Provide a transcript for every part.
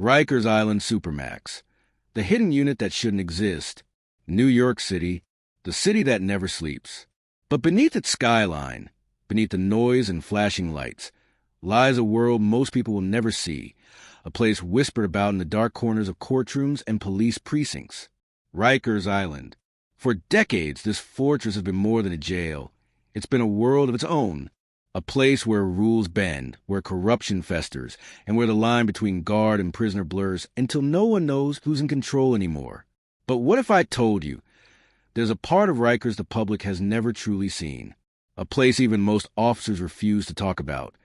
Rikers Island Supermax, the hidden unit that shouldn't exist. New York City, the city that never sleeps. But beneath its skyline, beneath the noise and flashing lights, lies a world most people will never see, a place whispered about in the dark corners of courtrooms and police precincts. Rikers Island. For decades, this fortress has been more than a jail. It's been a world of its own, a place where rules bend, where corruption festers, and where the line between guard and prisoner blurs until no one knows who's in control anymore. But what if I told you there's a part of Rikers the public has never truly seen, a place even most officers refuse to talk about,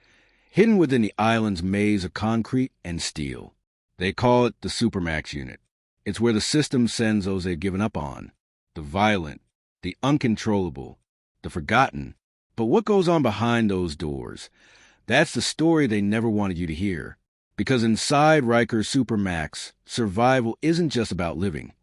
hidden within the island's maze of concrete and steel? They call it the Supermax unit. It's where the system sends those they've given up on, the violent, the uncontrollable, the forgotten. But what goes on behind those doors? That's the story they never wanted you to hear. Because inside Rikers Supermax, survival isn't just about living.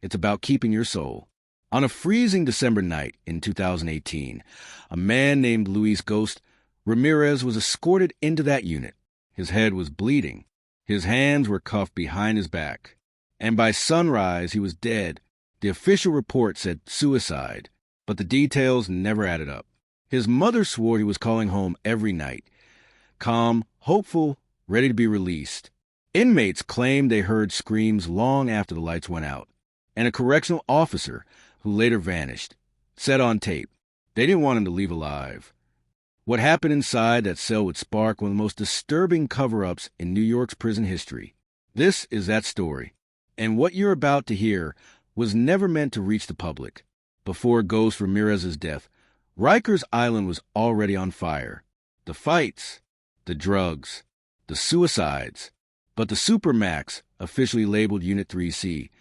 It's about keeping your soul. On a freezing December night in 2018, a man named Luis Ghost Ramirez was escorted into that unit. His head was bleeding. His hands were cuffed behind his back. And by sunrise, he was dead. The official report said suicide, but the details never added up. His mother swore he was calling home every night, calm, hopeful, ready to be released. Inmates claimed they heard screams long after the lights went out, and a correctional officer, who later vanished, said on tape they didn't want him to leave alive. What happened inside that cell would spark one of the most disturbing cover-ups in New York's prison history. This is that story, and what you're about to hear was never meant to reach the public. Before Ghost Ramirez's death, Rikers Island was already on fire. The fights, the drugs, the suicides. But the Supermax, officially labeled Unit 3C,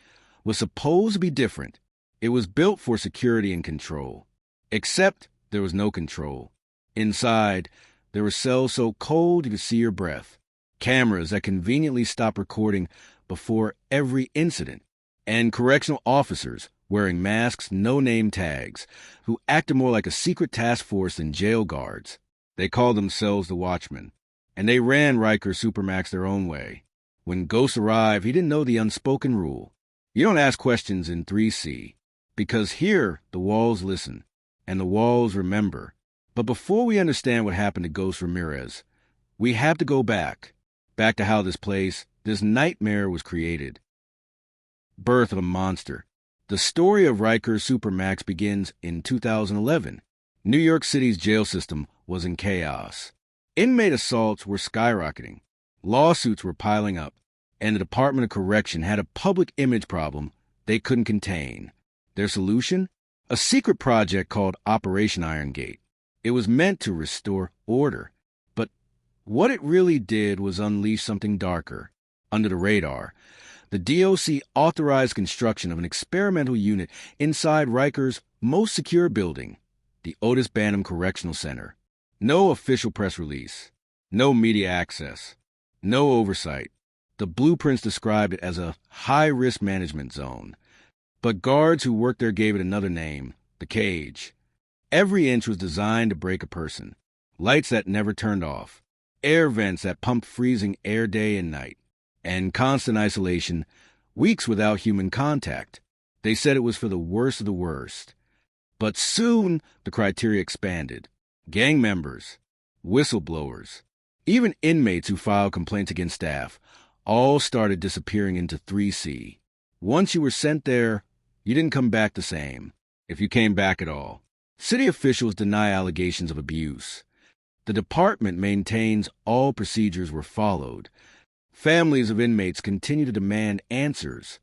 was supposed to be different. It was built for security and control. Except there was no control. Inside, there were cells so cold you could see your breath. Cameras that conveniently stopped recording before every incident. And correctional officers wearing masks, no-name tags, who acted more like a secret task force than jail guards. They called themselves the Watchmen, and they ran Rikers Supermax their own way. When Ghost arrived, he didn't know the unspoken rule. You don't ask questions in 3C, because here the walls listen, and the walls remember. But before we understand what happened to Ghost Ramirez, we have to go back to how this place, this nightmare was created. Birth of a monster. The story of Rikers Supermax begins in 2011. New York City's jail system was in chaos. Inmate assaults were skyrocketing. Lawsuits were piling up. And the Department of Correction had a public image problem they couldn't contain. Their solution? A secret project called Operation Iron Gate. It was meant to restore order. But what it really did was unleash something darker. Under the radar, the DOC authorized construction of an experimental unit inside Rikers' most secure building, the Otis Banham Correctional Center. No official press release, no media access, no oversight. The blueprints described it as a high-risk management zone. But guards who worked there gave it another name, the cage. Every inch was designed to break a person. Lights that never turned off, air vents that pumped freezing air day and night, and constant isolation, weeks without human contact. They said it was for the worst of the worst. But soon, the criteria expanded. Gang members, whistleblowers, even inmates who filed complaints against staff, all started disappearing into 3C. Once you were sent there, you didn't come back the same, if you came back at all. City officials deny allegations of abuse. The department maintains all procedures were followed. Families of inmates continue to demand answers.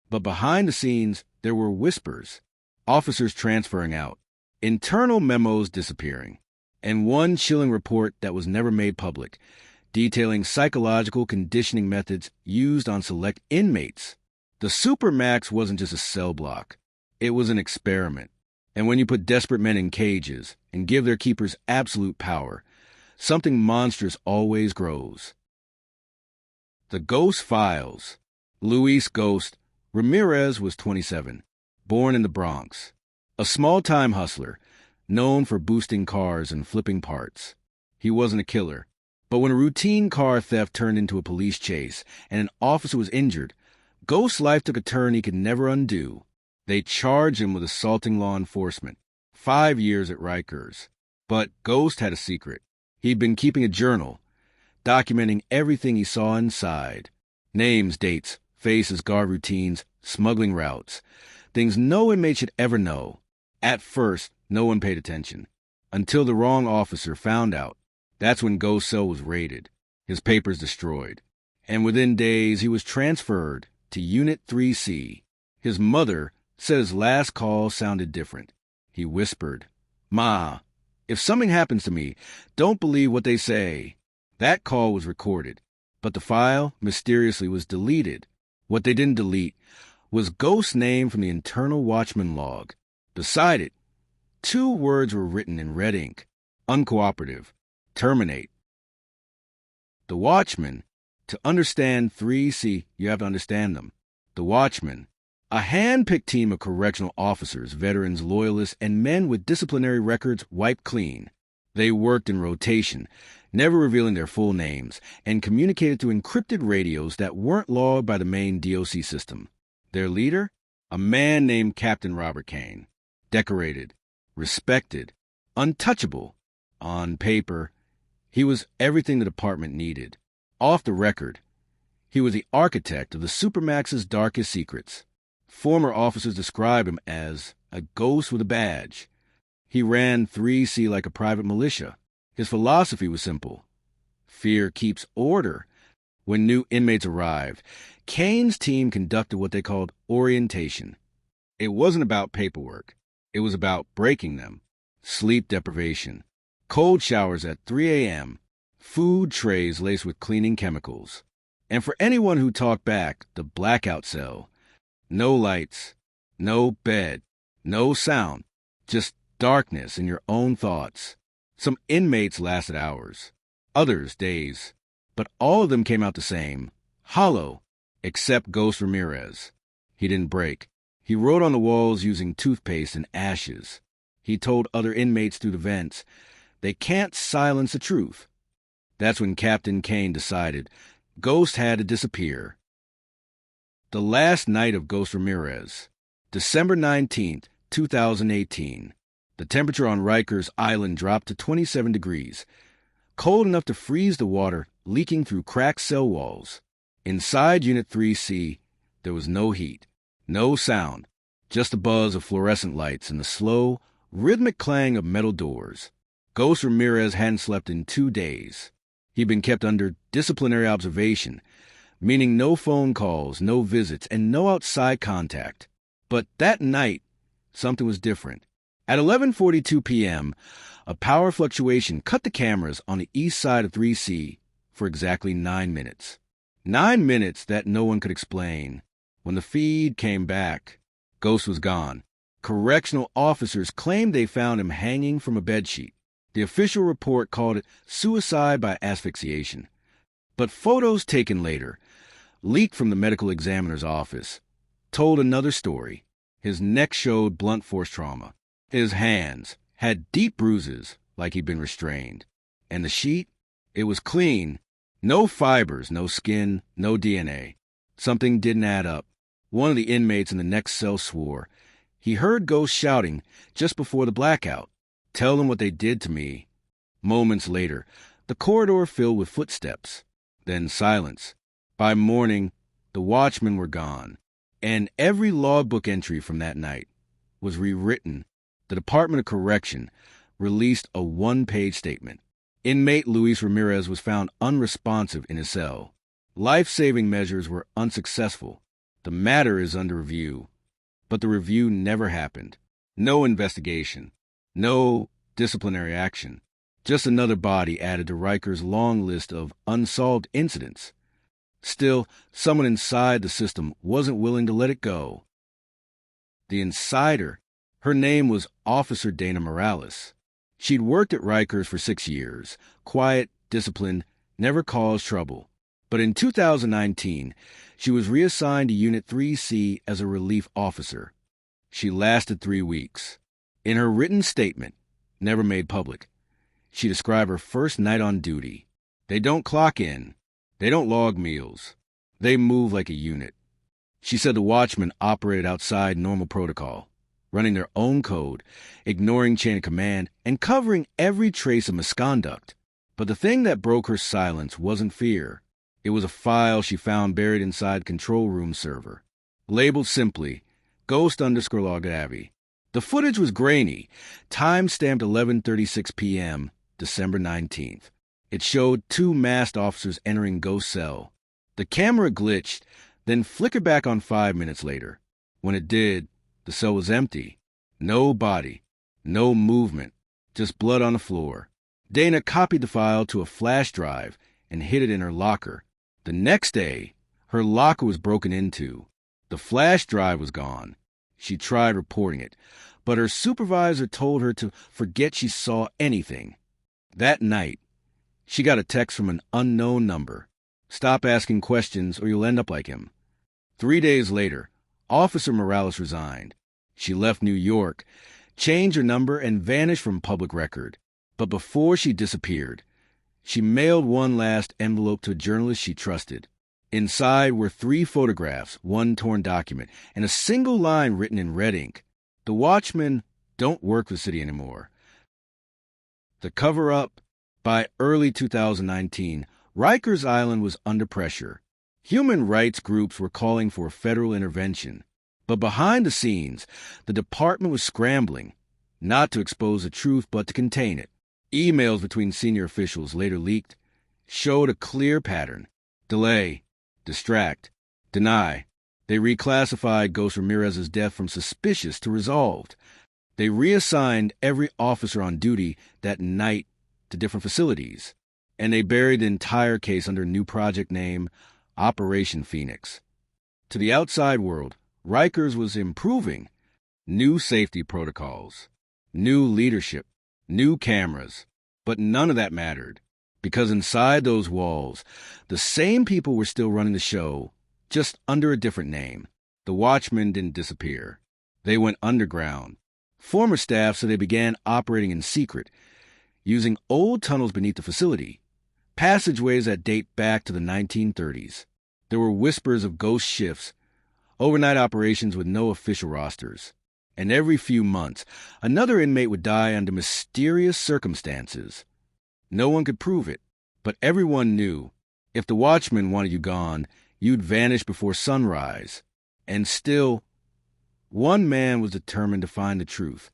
But behind the scenes, there were whispers, officers transferring out, internal memos disappearing, and one chilling report that was never made public, detailing psychological conditioning methods used on select inmates. The Supermax wasn't just a cell block. It was an experiment. And when you put desperate men in cages and give their keepers absolute power, something monstrous always grows. The Ghost Files. Luis Ghost Ramirez was 27, born in the Bronx. A small-time hustler, known for boosting cars and flipping parts. He wasn't a killer. But when a routine car theft turned into a police chase and an officer was injured, Ghost's life took a turn he could never undo. They charged him with assaulting law enforcement. 5 years at Rikers. But Ghost had a secret. He'd been keeping a journal, documenting everything he saw inside. Names, dates, faces, guard routines, smuggling routes. Things no inmate should ever know. At first, no one paid attention. Until the wrong officer found out. That's when Ghost's cell was raided, his papers destroyed. And within days, he was transferred to Unit 3C. His mother said his last call sounded different. He whispered, "Ma, if something happens to me, don't believe what they say." That call was recorded, but the file mysteriously was deleted. What they didn't delete was Ghost's name from the internal Watchmen log. Beside it, 2 words were written in red ink: uncooperative, terminate. The Watchmen, to understand 3C, you have to understand them. The Watchmen, a hand-picked team of correctional officers, veterans, loyalists, and men with disciplinary records wiped clean. They worked in rotation, never revealing their full names, and communicated through encrypted radios that weren't logged by the main DOC system. Their leader? A man named Captain Robert Kane. Decorated, respected, untouchable. On paper, he was everything the department needed. Off the record, he was the architect of the Supermax's darkest secrets. Former officers described him as a ghost with a badge. He ran 3C like a private militia. His philosophy was simple. Fear keeps order. When new inmates arrived, Kane's team conducted what they called orientation. It wasn't about paperwork. It was about breaking them. Sleep deprivation, cold showers at 3 a.m., food trays laced with cleaning chemicals. And for anyone who talked back, the blackout cell. No lights, no bed, no sound, just darkness and your own thoughts. Some inmates lasted hours, others days, but all of them came out the same, hollow, except Ghost Ramirez. He didn't break. He wrote on the walls using toothpaste and ashes. He told other inmates through the vents, they can't silence the truth. That's when Captain Kane decided Ghost had to disappear. The last night of Ghost Ramirez, December 19th, 2018. The temperature on Rikers Island dropped to 27 degrees, cold enough to freeze the water leaking through cracked cell walls. Inside Unit 3C, there was no heat, no sound, just the buzz of fluorescent lights and the slow, rhythmic clang of metal doors. Ghost Ramirez hadn't slept in 2 days. He'd been kept under disciplinary observation, meaning no phone calls, no visits, and no outside contact. But that night, something was different. At 11:42 p.m., a power fluctuation cut the cameras on the east side of 3C for exactly 9 minutes. 9 minutes that no one could explain. When the feed came back, Ghost was gone. Correctional officers claimed they found him hanging from a bedsheet. The official report called it suicide by asphyxiation. But photos taken later, leaked from the medical examiner's office, told another story. His neck showed blunt force trauma. His hands had deep bruises, like he'd been restrained. And the sheet? It was clean. No fibers, no skin, no DNA. Something didn't add up. One of the inmates in the next cell swore. He heard Ghost shouting just before the blackout. Tell them what they did to me. Moments later, the corridor filled with footsteps. Then silence. By morning, the Watchmen were gone. And every logbook entry from that night was rewritten. The Department of Correction released a 1-page statement. Inmate Luis Ramirez was found unresponsive in his cell. Life-saving measures were unsuccessful. The matter is under review. But the review never happened. No investigation. No disciplinary action. Just another body added to Rikers' long list of unsolved incidents. Still, someone inside the system wasn't willing to let it go. The insider, her name was Officer Dana Morales. She'd worked at Rikers for 6 years, quiet, disciplined, never caused trouble. But in 2019, she was reassigned to Unit 3C as a relief officer. She lasted 3 weeks. In her written statement, never made public, she described her first night on duty. They don't clock in. They don't log meals. They move like a unit. She said the Watchmen operated outside normal protocol, running their own code, ignoring chain of command, and covering every trace of misconduct. But the thing that broke her silence wasn't fear. It was a file she found buried inside control room server, labeled simply, Ghost_log Abby. The footage was grainy, time-stamped 11:36 p.m., December 19th. It showed two masked officers entering Ghost's cell. The camera glitched, then flickered back on 5 minutes later. When it did, the cell was empty. No body, no movement, just blood on the floor. Dana copied the file to a flash drive and hid it in her locker. The next day, her locker was broken into. The flash drive was gone. She tried reporting it, but her supervisor told her to forget she saw anything. That night, she got a text from an unknown number. Stop asking questions or you'll end up like him. 3 days later, Officer Morales resigned. She left New York, changed her number, and vanished from public record. But before she disappeared, she mailed one last envelope to a journalist she trusted. Inside were 3 photographs, 1 torn document, and a single line written in red ink. The Watchmen don't work for the city anymore. The cover-up. By early 2019, Rikers Island was under pressure. Human rights groups were calling for federal intervention. But behind the scenes, the department was scrambling, not to expose the truth, but to contain it. Emails between senior officials, later leaked, showed a clear pattern. Delay, distract, deny. They reclassified Ghost Ramirez's death from suspicious to resolved. They reassigned every officer on duty that night to different facilities. And they buried the entire case under a new project name, Operation Phoenix. To the outside world, Rikers was improving. New safety protocols, new leadership, new cameras. But none of that mattered, because inside those walls, the same people were still running the show, just under a different name. The Watchmen didn't disappear. They went underground. Former staff said they began operating in secret, using old tunnels beneath the facility, passageways that date back to the 1930s. There were whispers of ghost shifts, overnight operations with no official rosters. And every few months, another inmate would die under mysterious circumstances. No one could prove it, but everyone knew. If the Watchmen wanted you gone, you'd vanish before sunrise. And still, one man was determined to find the truth.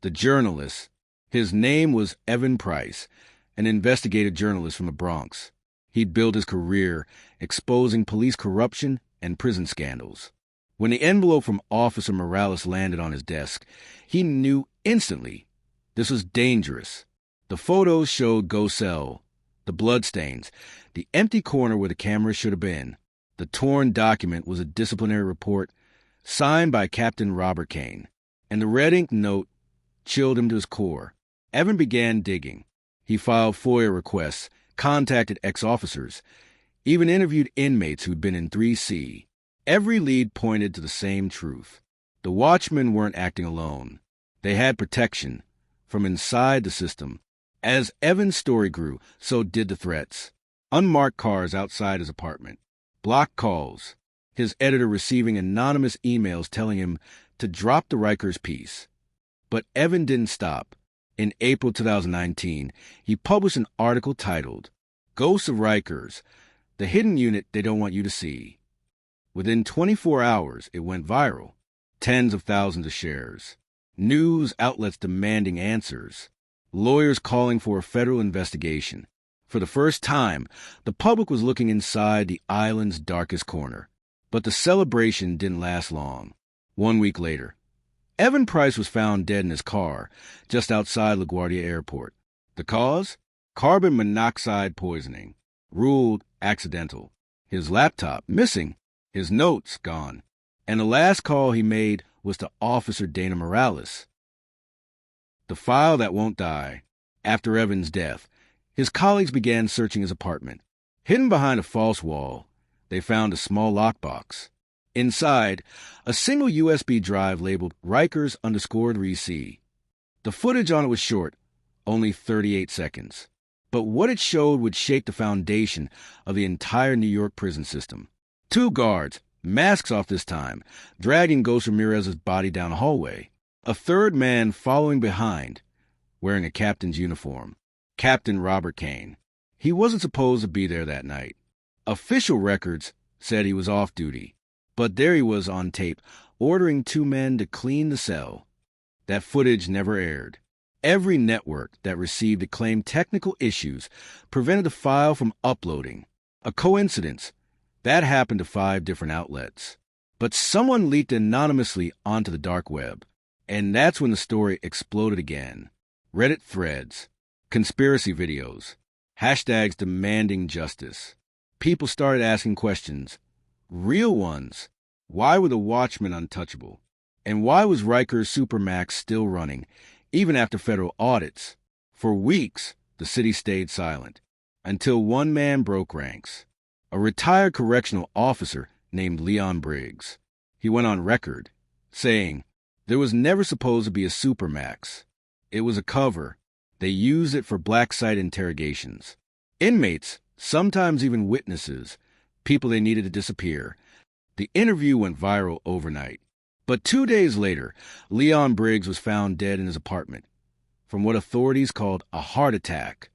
The journalist. His name was Evan Price, an investigative journalist from the Bronx. He'd built his career exposing police corruption and prison scandals. When the envelope from Officer Morales landed on his desk, he knew instantly this was dangerous. The photos showed Ghost's cell, the bloodstains, the empty corner where the camera should have been. The torn document was a disciplinary report signed by Captain Robert Kane, and the red ink note chilled him to his core. Evan began digging. He filed FOIA requests, contacted ex-officers, even interviewed inmates who'd been in 3C. Every lead pointed to the same truth. The Watchmen weren't acting alone. They had protection from inside the system. As Evan's story grew, so did the threats. Unmarked cars outside his apartment, blocked calls, his editor receiving anonymous emails telling him to drop the Rikers piece. But Evan didn't stop. In April 2019, he published an article titled, Ghosts of Rikers, the hidden unit they don't want you to see. Within 24 hours, it went viral. Tens of thousands of shares. News outlets demanding answers. Lawyers calling for a federal investigation. For the first time, the public was looking inside the island's darkest corner. But the celebration didn't last long. 1 week later, Evan Price was found dead in his car just outside LaGuardia Airport. The cause? Carbon monoxide poisoning. Ruled accidental. His laptop missing. His notes gone. And the last call he made was to Officer Dana Morales. The file that won't die. After Evan's death, his colleagues began searching his apartment. Hidden behind a false wall, they found a small lockbox. Inside, a single USB drive labeled Rikers_3C. The footage on it was short, only 38 seconds. but what it showed would shape the foundation of the entire New York prison system. 2 guards, masks off this time, dragging Ghost Ramirez's body down a hallway. A 3rd man following behind, wearing a captain's uniform. Captain Robert Kane. He wasn't supposed to be there that night. Official records said he was off duty, but there he was on tape, ordering 2 men to clean the cell. That footage never aired. Every network that received it claimed technical issues prevented the file from uploading. A coincidence. That happened to 5 different outlets. But someone leaked anonymously onto the dark web, and that's when the story exploded again. Reddit threads, conspiracy videos, hashtags demanding justice. People started asking questions. Real ones. Why were the Watchmen untouchable? And why was Rikers Supermax still running, even after federal audits? For weeks, the city stayed silent, until one man broke ranks. A retired correctional officer named Leon Briggs. He went on record, saying, "There was never supposed to be a Supermax. It was a cover. They used it for black site interrogations. Inmates, sometimes even witnesses, people they needed to disappear." The interview went viral overnight. But 2 days later, Leon Briggs was found dead in his apartment from what authorities called a heart attack.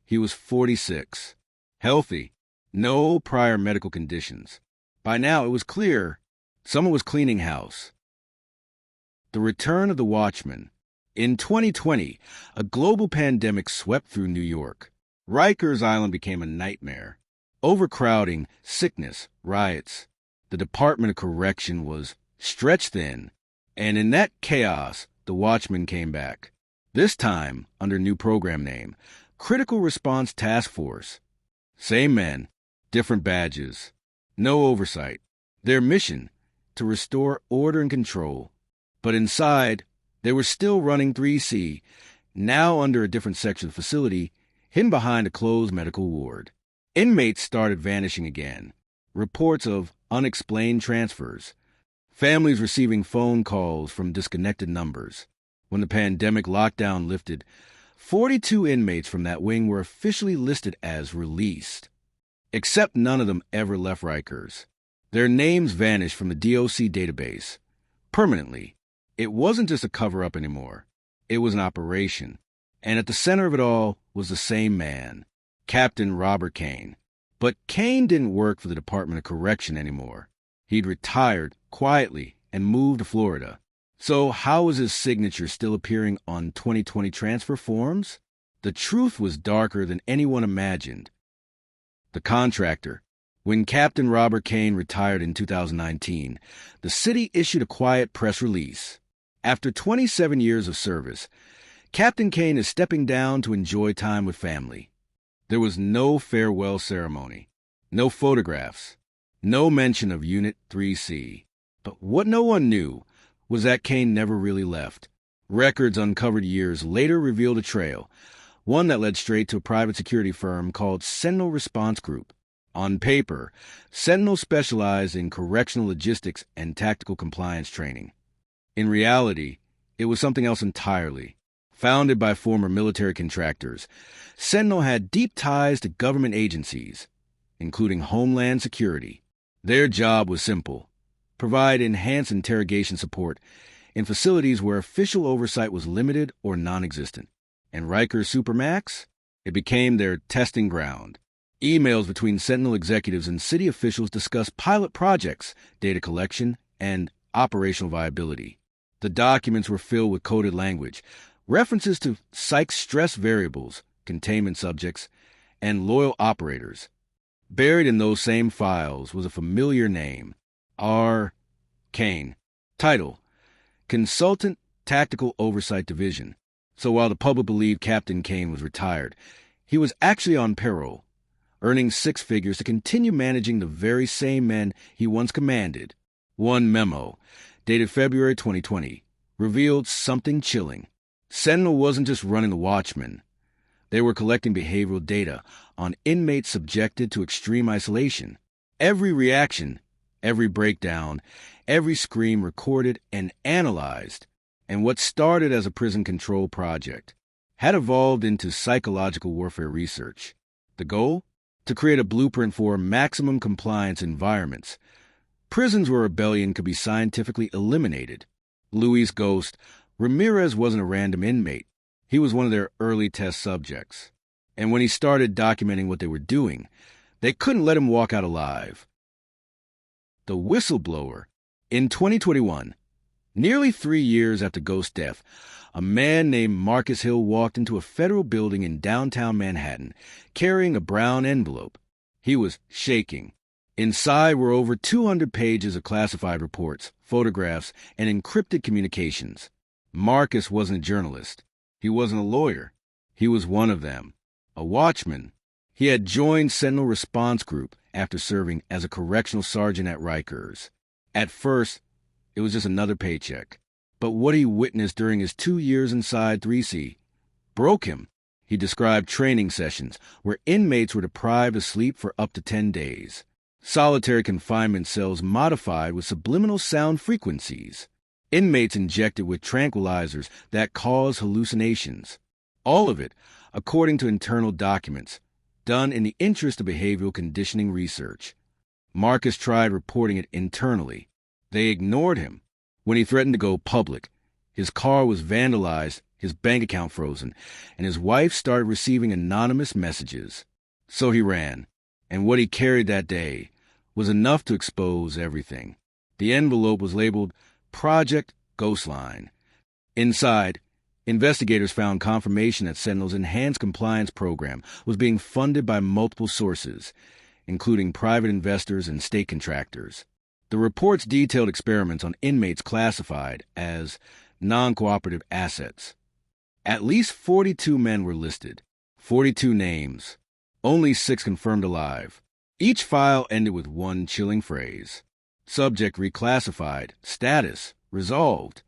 He was 46, healthy, no prior medical conditions. By now, it was clear someone was cleaning house. The return of the Watchmen. In 2020, a global pandemic swept through New York. Rikers Island became a nightmare. Overcrowding, sickness, riots. The Department of Correction was stretched thin, and in that chaos, the Watchmen came back. This time, under new program name, Critical Response Task Force. Same men, different badges, no oversight. Their mission, to restore order and control. But inside, they were still running 3C, now under a different section of the facility, hidden behind a closed medical ward. Inmates started vanishing again. Reports of unexplained transfers. Families receiving phone calls from disconnected numbers. When the pandemic lockdown lifted, 42 inmates from that wing were officially listed as released. Except none of them ever left Rikers. Their names vanished from the DOC database. Permanently. It wasn't just a cover-up anymore. It was an operation. And at the center of it all was the same man, Captain Robert Kane. But Kane didn't work for the Department of Correction anymore. He'd retired quietly and moved to Florida. So how was his signature still appearing on 2020 transfer forms? The truth was darker than anyone imagined. The contractor. When Captain Robert Kane retired in 2019, the city issued a quiet press release. After 27 years of service, Captain Kane is stepping down to enjoy time with family. There was no farewell ceremony, no photographs, no mention of Unit 3C. But what no one knew was that Kane never really left. Records uncovered years later revealed a trail, one that led straight to a private security firm called Sentinel Response Group. On paper, Sentinel specialized in correctional logistics and tactical compliance training. In reality, it was something else entirely. Founded by former military contractors, Sentinel had deep ties to government agencies, including Homeland Security. Their job was simple: provide enhanced interrogation support in facilities where official oversight was limited or non-existent. And Rikers Supermax? It became their testing ground. Emails between Sentinel executives and city officials discussed pilot projects, data collection, and operational viability. The documents were filled with coded language, references to psych stress variables, containment subjects, and loyal operators. Buried in those same files was a familiar name, R. Kane. Title: Consultant Tactical Oversight Division. So while the public believed Captain Kane was retired, he was actually on parole, earning 6 figures to continue managing the very same men he once commanded. One memo, dated February 2020, revealed something chilling. Sentinel wasn't just running the Watchmen. They were collecting behavioral data on inmates subjected to extreme isolation. Every reaction, every breakdown, every scream recorded and analyzed. And what started as a prison control project had evolved into psychological warfare research. The goal? To create a blueprint for maximum compliance environments. Prisons where rebellion could be scientifically eliminated. Luis' ghost, Ramirez, wasn't a random inmate. He was one of their early test subjects. And when he started documenting what they were doing, they couldn't let him walk out alive. The whistleblower. In 2021, nearly 3 years after Ghost's death, a man named Marcus Hill walked into a federal building in downtown Manhattan, carrying a brown envelope. He was shaking. Inside were over 200 pages of classified reports, photographs, and encrypted communications. Marcus wasn't a journalist. He wasn't a lawyer. He was one of them, a watchman. He had joined Sentinel Response Group after serving as a correctional sergeant at Rikers. At first, it was just another paycheck. But what he witnessed during his 2 years inside 3C broke him. He described training sessions where inmates were deprived of sleep for up to 10 days. Solitary confinement cells modified with subliminal sound frequencies. Inmates injected with tranquilizers that cause hallucinations. All of it, according to internal documents, done in the interest of behavioral conditioning research. Marcus tried reporting it internally. They ignored him. When he threatened to go public, his car was vandalized, his bank account frozen, and his wife started receiving anonymous messages. So he ran, and what he carried that day was enough to expose everything. The envelope was labeled Project Ghostline. Inside, investigators found confirmation that Sentinel's enhanced compliance program was being funded by multiple sources, including private investors and state contractors. The reports detailed experiments on inmates classified as non-cooperative assets. At least 42 men were listed, 42 names, only 6 confirmed alive. Each file ended with one chilling phrase. Subject reclassified, status resolved.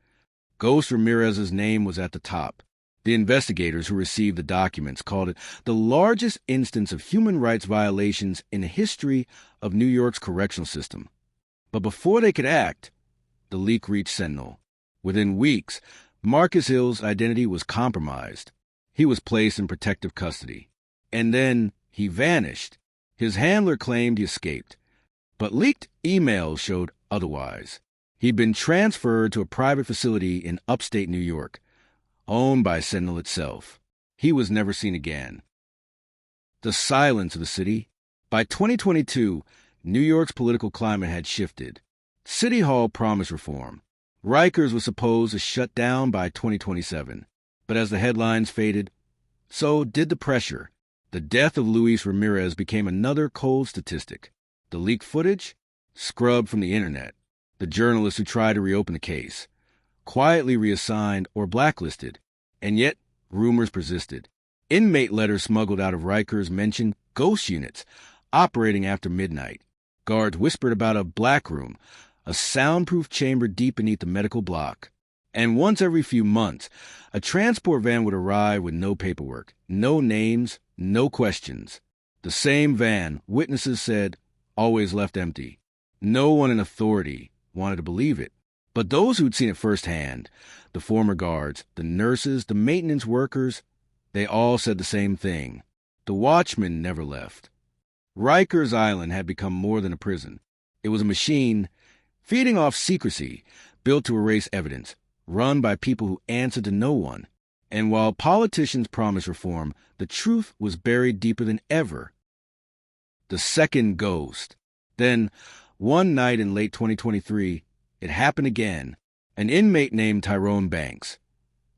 Ghost Ramirez's name was at the top. The investigators who received the documents called it the largest instance of human rights violations in the history of New York's correctional system. But before they could act, the leak reached Sentinel. Within weeks, Marcus Hill's identity was compromised. He was placed in protective custody. And then he vanished. His handler claimed he escaped, but leaked emails showed otherwise. He'd been transferred to a private facility in upstate New York, owned by Sentinel itself. He was never seen again. The silence of the city. By 2022, New York's political climate had shifted. City Hall promised reform. Rikers was supposed to shut down by 2027. But as the headlines faded, so did the pressure. The death of Luis Ramirez became another cold statistic. The leaked footage? Scrubbed from the internet. The journalists who tried to reopen the case. Quietly reassigned or blacklisted. And yet, rumors persisted. Inmate letters smuggled out of Rikers mentioned ghost units operating after midnight. Guards whispered about a black room, a soundproof chamber deep beneath the medical block. And once every few months, a transport van would arrive with no paperwork, no names, no questions. The same van, witnesses said, always left empty. No one in authority wanted to believe it. But those who'd seen it firsthand, the former guards, the nurses, the maintenance workers, they all said the same thing. The Watchmen never left. Rikers Island had become more than a prison. It was a machine feeding off secrecy, built to erase evidence, run by people who answered to no one. And while politicians promised reform, the truth was buried deeper than ever. The second ghost. Then, one night in late 2023, it happened again. An inmate named Tyrone Banks,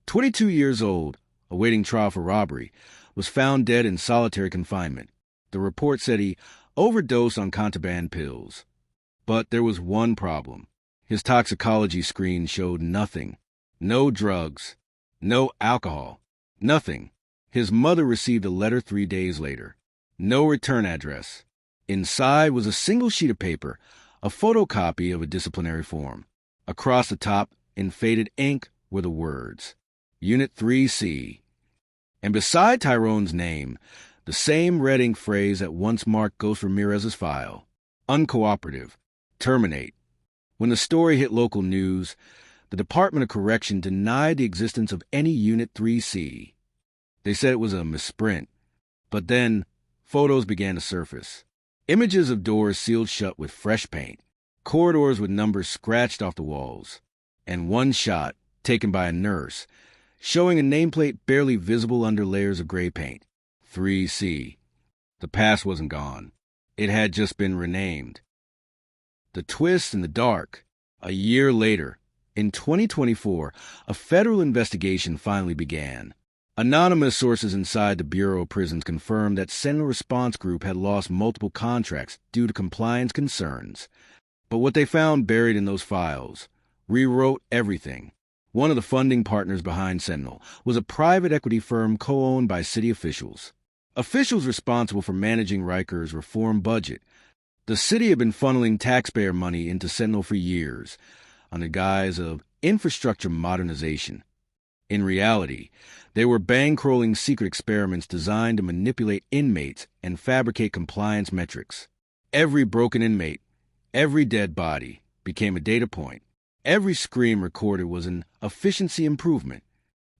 22 years old, awaiting trial for robbery, was found dead in solitary confinement. The report said he overdosed on contraband pills. But there was one problem. His toxicology screen showed nothing. No drugs. No alcohol. Nothing. His mother received a letter 3 days later. No return address. Inside was a single sheet of paper, a photocopy of a disciplinary form. Across the top, in faded ink, were the words, Unit 3C. And beside Tyrone's name, the same red ink phrase that once marked Ghost Ramirez's file, uncooperative, terminate. When the story hit local news, the Department of Correction denied the existence of any Unit 3C. They said it was a misprint. But then, photos began to surface. Images of doors sealed shut with fresh paint, corridors with numbers scratched off the walls, and one shot, taken by a nurse, showing a nameplate barely visible under layers of gray paint. 3C. The past wasn't gone. It had just been renamed. The twist in the dark. A year later, in 2024, a federal investigation finally began. Anonymous sources inside the Bureau of Prisons confirmed that Sentinel Response Group had lost multiple contracts due to compliance concerns. But what they found buried in those files rewrote everything. One of the funding partners behind Sentinel was a private equity firm co-owned by city officials. Officials responsible for managing Rikers' reform budget. The city had been funneling taxpayer money into Sentinel for years, under guise of infrastructure modernization. In reality, they were bankrolling secret experiments designed to manipulate inmates and fabricate compliance metrics. Every broken inmate, every dead body, became a data point. Every scream recorded was an efficiency improvement.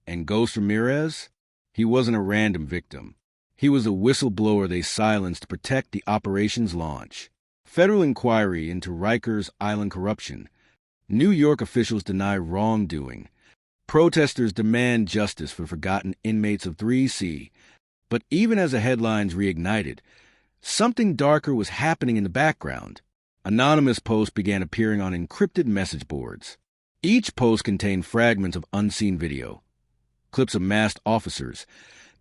And Ghost Ramirez? He wasn't a random victim. He was a whistleblower they silenced to protect the operation's launch. Federal inquiry into Rikers Island corruption. New York officials deny wrongdoing. Protesters demand justice for forgotten inmates of 3C. But even as the headlines reignited, something darker was happening in the background. Anonymous posts began appearing on encrypted message boards. Each post contained fragments of unseen video, clips of masked officers,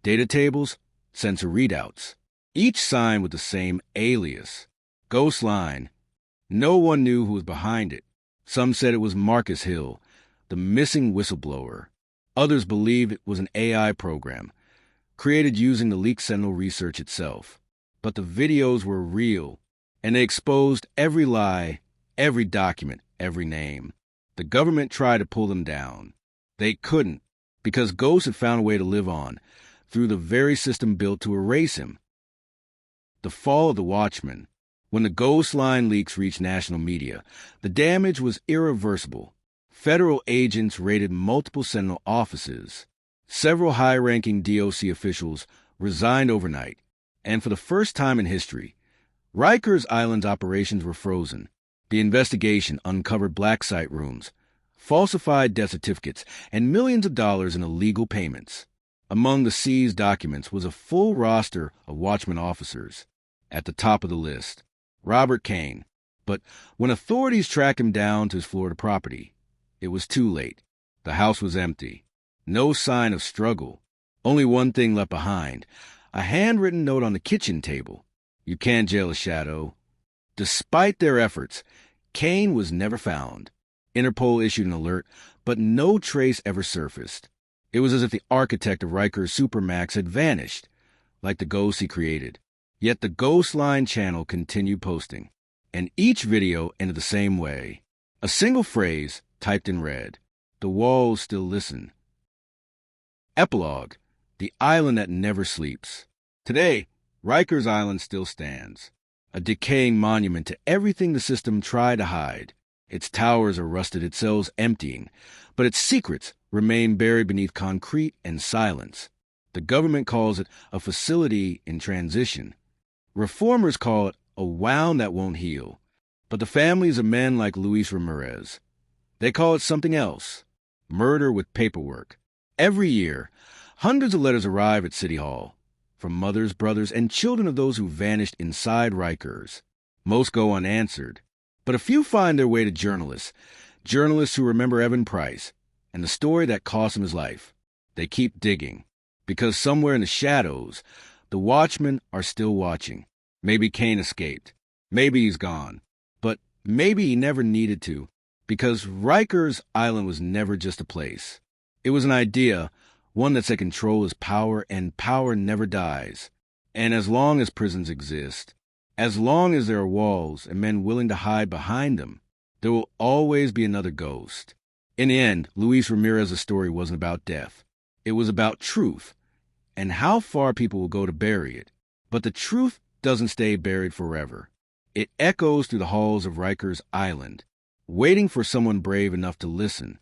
data tables, sensor readouts, each signed with the same alias, Ghost Line. No one knew who was behind it. Some said it was Marcus Hill, the missing whistleblower. Others believed it was an AI program, created using the leaked Sentinel research itself. But the videos were real, and they exposed every lie, every document, every name. The government tried to pull them down. They couldn't, because Ghost had found a way to live on, through the very system built to erase him. The fall of the Watchmen. When the Ghost Line leaks reached national media, the damage was irreversible. Federal agents raided multiple Sentinel offices. Several high-ranking DOC officials resigned overnight, and for the first time in history, Rikers Island's operations were frozen. The investigation uncovered black site rooms, falsified death certificates, and millions of dollars in illegal payments. Among the seized documents was a full roster of Watchmen officers. At the top of the list, Robert Kane. But when authorities tracked him down to his Florida property, it was too late. The house was empty. No sign of struggle. Only one thing left behind: a handwritten note on the kitchen table. You can't jail a shadow. Despite their efforts, Kane was never found. Interpol issued an alert, but no trace ever surfaced. It was as if the architect of Rikers Supermax had vanished, like the ghost he created. Yet the Ghost Line channel continued posting, and each video ended the same way. A single phrase typed in red. The walls still listen. Epilogue: the island that never sleeps. Today, Rikers Island still stands, a decaying monument to everything the system tried to hide. Its towers are rusted, its cells emptying, but its secrets remain buried beneath concrete and silence. The government calls it a facility in transition. Reformers call it a wound that won't heal. But the families of men like Luis Ramirez, they call it something else: murder with paperwork. Every year, hundreds of letters arrive at City Hall, from mothers, brothers, and children of those who vanished inside Rikers. Most go unanswered, but a few find their way to journalists who remember Evan Price and the story that cost him his life. They keep digging, because somewhere in the shadows, the Watchmen are still watching. Maybe Kane escaped. Maybe he's gone. But maybe he never needed to, because Rikers Island was never just a place. It was an idea, one that said control is power, and power never dies. And as long as prisons exist, as long as there are walls and men willing to hide behind them, there will always be another ghost. In the end, Luis Ramirez's story wasn't about death. It was about truth, and how far people will go to bury it. But the truth doesn't stay buried forever. It echoes through the halls of Rikers Island, waiting for someone brave enough to listen.